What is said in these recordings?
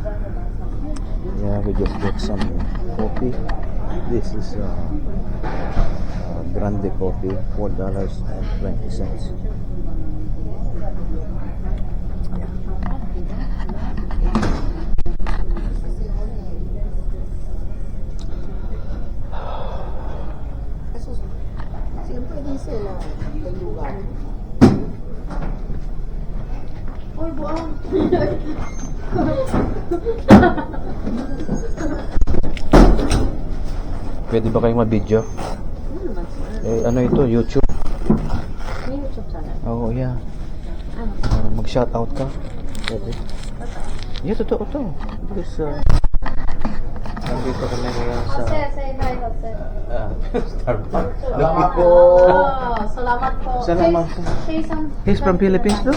Yeah, we just got some coffee. This is grande coffee, $4.20. Siyempre din sila lugar. Oy, buang. Pwede ba kayong ma-video? Ano ito? YouTube? May YouTube channel. Oh, yeah. Mag-shoutout ka? Pwede. Yeah, totoo to. Because, nandito kami ngayon sa... Say hi, Jose. Starbucks. Salamat po. Salamat po. Salamat po. He's from Philippines, no?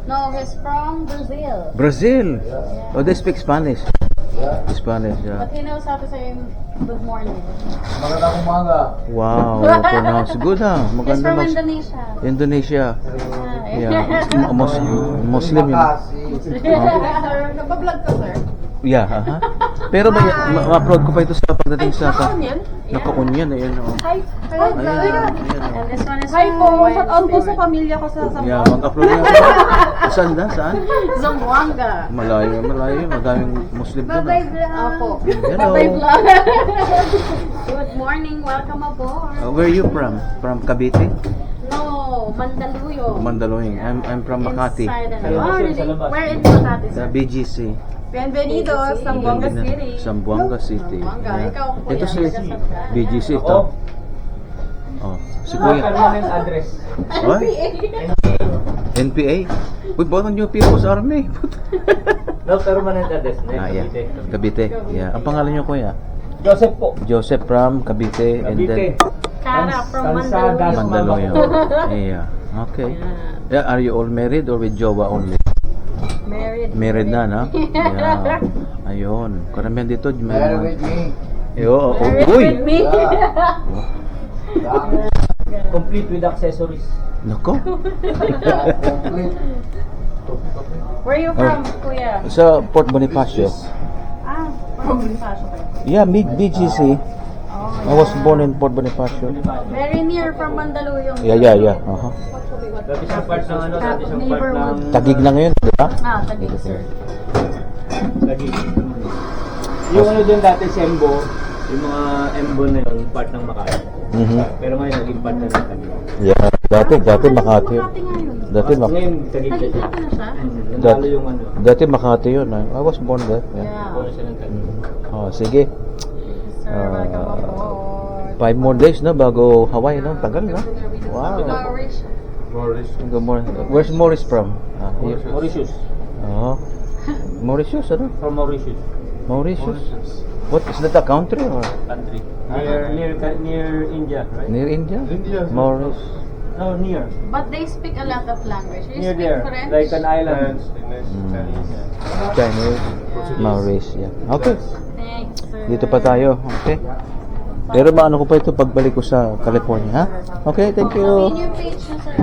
No, he's from Brazil. Brazil? Oh, they speak Spanish. Spanish, yeah. But he knows how to say good morning. Magandang umaga. Wow, pronounce good, ha? He's Maganda from mas... Indonesia. Indonesia. Yeah. Yeah. Muslim yun. Nabablog ka, sir? Yeah, aha. Pero ma-upload ko pa ito sa pagdating sa... Nakakunyan? Nakakunyan, ayun, oh. Hi. Ayan, ayan, And this one is Hi from po, my shout out po sa favorite. pamilya ko sa Yeah, Zamboanga. mag-upload na. Saan na? Saan? Zamboanga. Malayo. Madaming Muslim doon. Bye-bye vlog. Opo. Hello. Bye-bye vlog. Good morning. Welcome aboard. Where are you from? From Cavite? No, Mandaluyong. Mandaluyong. I'm from Makati. Inside and Sa out. labas. Where in Makati, Sa sir? BGC. Bienvenidos, Zamboanga City. Zamboanga City. Zamboanga. Yeah. Ikaw, kuya, Ito si taga saan ka? BGC ito. Oh, si Kuya. Permanent address. What? NPA? Uy, baka New People's Army. No, permanent address. Yeah. Cavite. Yeah. Ang pangalan niyo, Kuya? Joseph po. Joseph from Cavite. And then Cara from Tansadas, Mandaluyong. Mandaluyong. Yeah. Okay. Yeah, are you all married or with jowa only? Married. Married na, no? Yeah. Ayun. Karamihan dito. Married with me. Yo, Married uy! with me. Complete with accessories. Nako. Where are you from, kuya? Sa Port Bonifacio. From Bonifacio kayo. Yeah, BGC. I was born in Port Bonifacio. Very near from Mandaluyong. Yeah. Uh-huh. Dati siyang part ng ano, dati siyang part ng Tagig na ngayon, di ba? Taguig, sir. Taguig. Yung ano din dati, Sembo, yung mga Embo na yun, part ng Makati. Pero ngayon, naging part na ng Taguig. Yeah, dati Makati. Makati ngayon. Dati Ngayon, Taguig Taguig siya. na siya? Nanalo yung ano, Dati Makati yun. I was born there. Yeah. puno siya ng Taguig. Oh, sige. Sir, welcome aboard. 5 more days na bago Hawaii, no? Tagal, no? Wow. Mauritius. Good morning. Where's Maurice from? Here. Mauritius. Oh. Mauritius, ano? From Mauritius. Mauritius. What is that, a country or Country. Near India, right? near India? Maurice. No, near. But they speak a lot of language. You Near speak there. French? Like an island. Chinese. Maurice, yeah. Okay. Thanks, sir. Dito pa tayo. Okay. Pero maano ko pa ito pagbalik ko sa California, ha? Okay, thank you. Sabihin yung page na, sir.